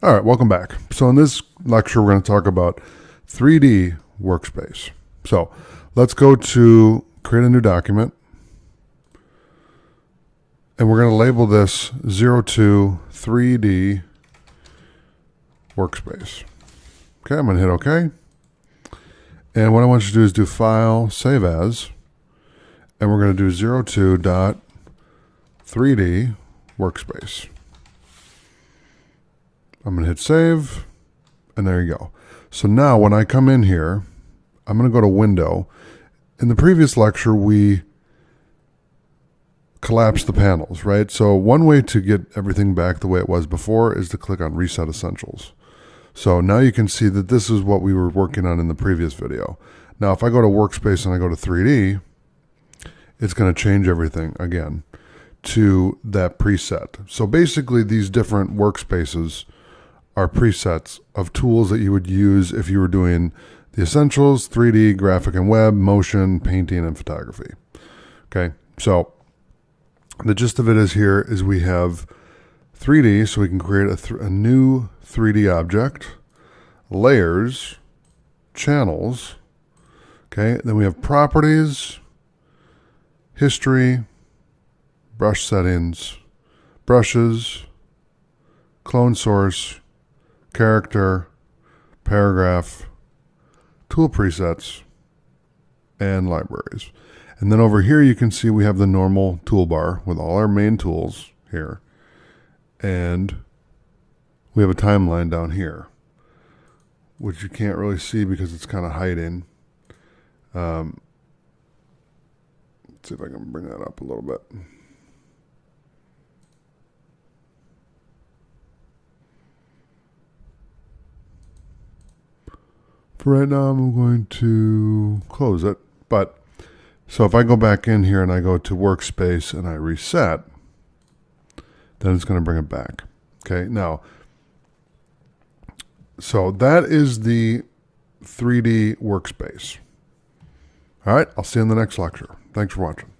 All right, welcome back. So in this lecture, we're going to talk about 3D workspace. So let's go to create a new document. And we're going to label this 02 3D workspace. Okay, I'm going to hit OK. And what I want you to do is do File, Save As. And we're going to do 02.3D workspace. I'm going to hit save, and there you go. So now when I come in here, I'm going to go to Window. In the previous lecture, we collapsed the panels, right? So one way to get everything back the way it was before is to click on Reset Essentials. So now you can see that this is what we were working on in the previous video. Now if I go to Workspace and I go to 3D, it's going to change everything again to that preset. So basically these different workspaces are presets of tools that you would use if you were doing the essentials, 3D, graphic and web, motion, painting, and photography. Okay, so the gist of it is here is we have 3D, so we can create a new 3D object, layers, channels, okay, then we have properties, history, brush settings, brushes, clone source, character, paragraph, tool presets, and libraries. And then over here you can see we have the normal toolbar with all our main tools here. And we have a timeline down here, which you can't really see because it's kind of hiding. Let's see if I can bring that up a little bit. For right now, I'm going to close it. But so if I go back in here and I go to Workspace and I reset, then it's going to bring it back. Okay, now, so that is the 3D workspace. All right, I'll see you in the next lecture. Thanks for watching.